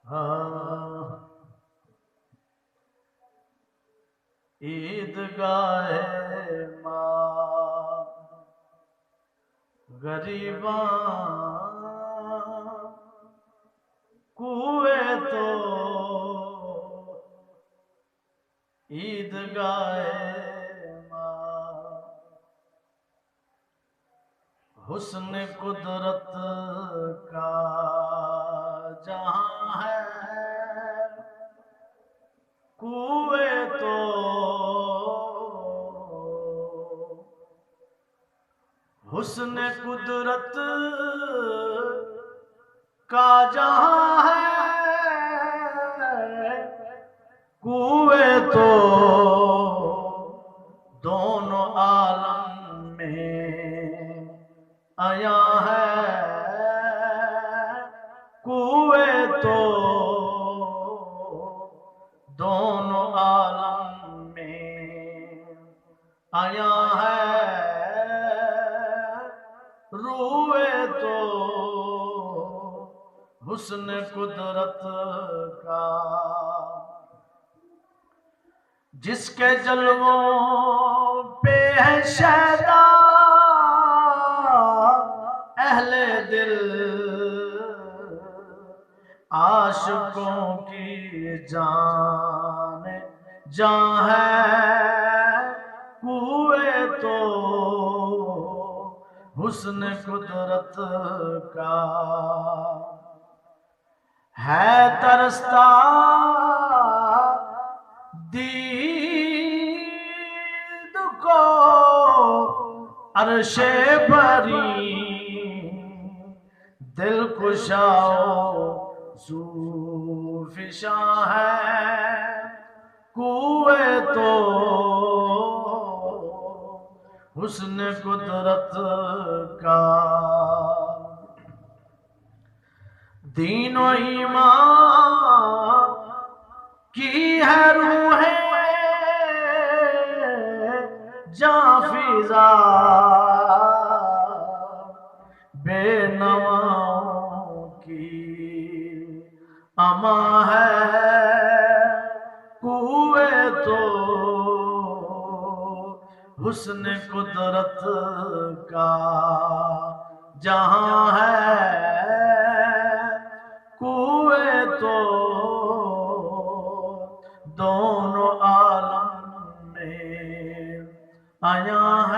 ہاں عیدگاہ ماں غریباں کوئے تو عیدگاہ ماں حسن قدرت کا جہاں ہے کوئے تو حسن قدرت کا جہاں ہے کوئے تو دونوں عالم میں آیا ہے کوئے تو دونوں عالم میں آیا ہے روئے تو حسن قدرت کا جس کے جلووں پہ ہے شیدا اہل دل عاشقوں کی جان جان ہے کوئے تو حسن قدرت کا ہے ترستا دید کو عرش بری دل کشاؤ زوفشاں ہے کوئے تو حسن قدرت کا دین و ایمان کی ہے روح جاں فضا بے نواؤں کی اما ہے کوئے تو حسن قدرت کا جہاں ہے کوئے تو دونوں عالم میں آیا ہے